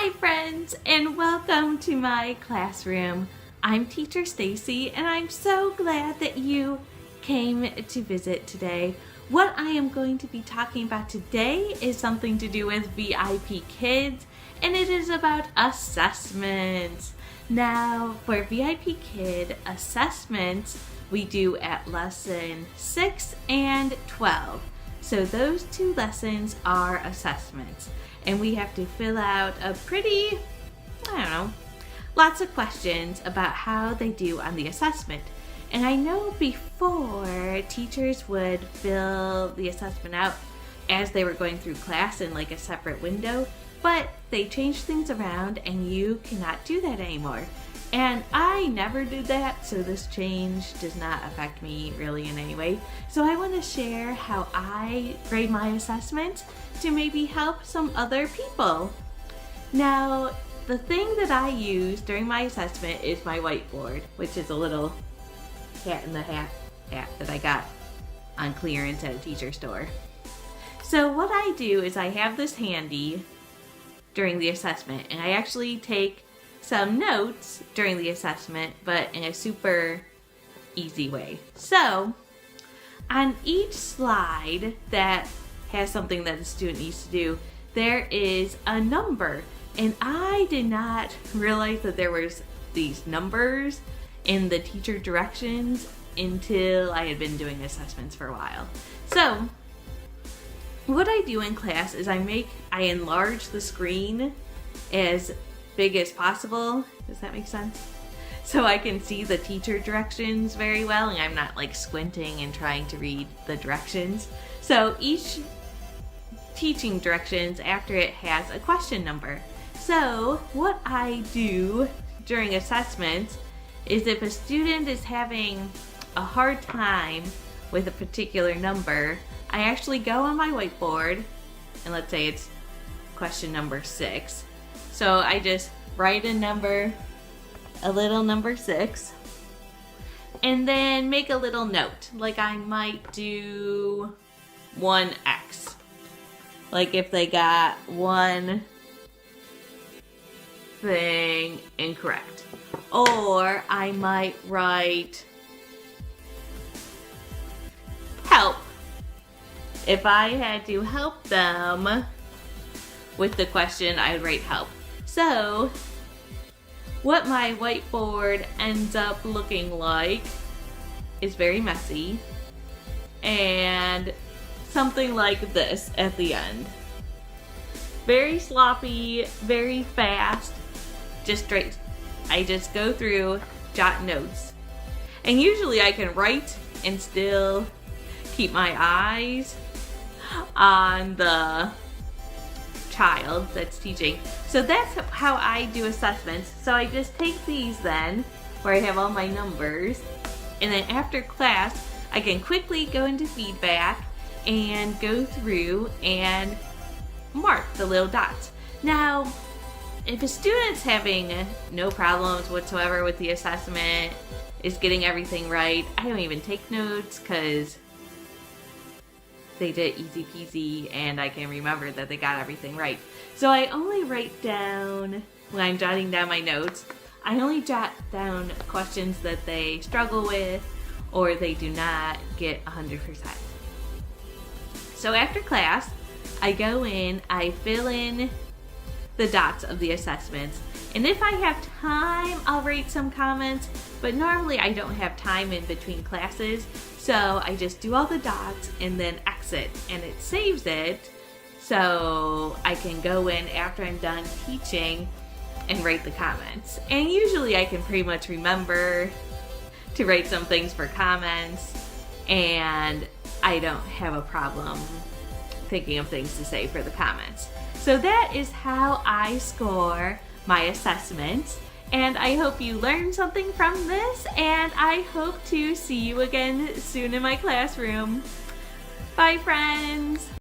Hi friends, and welcome to my classroom. I'm Teacher Stacy, and I'm so glad that you came to visit today. What I am going to be talking about today is something to do with VIP Kids, and it is about assessments. Now, for VIP Kid assessments, we do at lesson 6 and 12. So those two lessons are assessments. And we have to fill out a pretty, lots of questions about how they do on the assessment. And I know before teachers would fill the assessment out as they were going through class in like a separate window, but they changed things around and you cannot do that anymore. And I never did that, so this change does not affect me really in any way. So I want to share how I grade my assessments to maybe help some other people. Now, the thing that I use during my assessment is my whiteboard, which is a little cat in the hat that I got on clearance at a teacher store. So what I do is I have this handy during the assessment, and I actually take some notes during the assessment, but in a super easy way. So on each slide that has something that the student needs to do, there is a number, and I did not realize that there was these numbers in the teacher directions until I had been doing assessments for a while. So what I do in class is I enlarge the screen as big as possible. Does that make sense? So I can see the teacher directions very well, and I'm not like squinting and trying to read the directions. So each teaching directions after it has a question number. So what I do during assessments is if a student is having a hard time with a particular number, I actually go on my whiteboard, and let's say it's question number 6. So I just write a little number 6, and then make a little note. Like I might do 1x. Like if they got one thing incorrect. Or I might write help. If I had to help them with the question, I would write help. So what my whiteboard ends up looking like is very messy and something like this at the end. Very sloppy, very fast, I just go through, jot notes. And usually I can write and still keep my eyes on the child that's teaching. So that's how I do assessments. So I just take these then, where I have all my numbers, and then after class I can quickly go into feedback and go through and mark the little dots. Now, if a student's having no problems whatsoever with the assessment, is getting everything right, I don't even take notes because they did easy peasy and I can remember that they got everything right. So I only write down, when I'm jotting down my notes, I only jot down questions that they struggle with or they do not get 100%. So after class, I go in, I fill in the dots of the assessments, and if I have time, I'll write some comments, but normally I don't have time in between classes, so I just do all the dots and then exit, and it saves it so I can go in after I'm done teaching and write the comments. And usually I can pretty much remember to write some things for comments, and I don't have a problem thinking of things to say for the comments. So that is how I score my assessments, and I hope you learned something from this, and I hope to see you again soon in my classroom. Bye friends!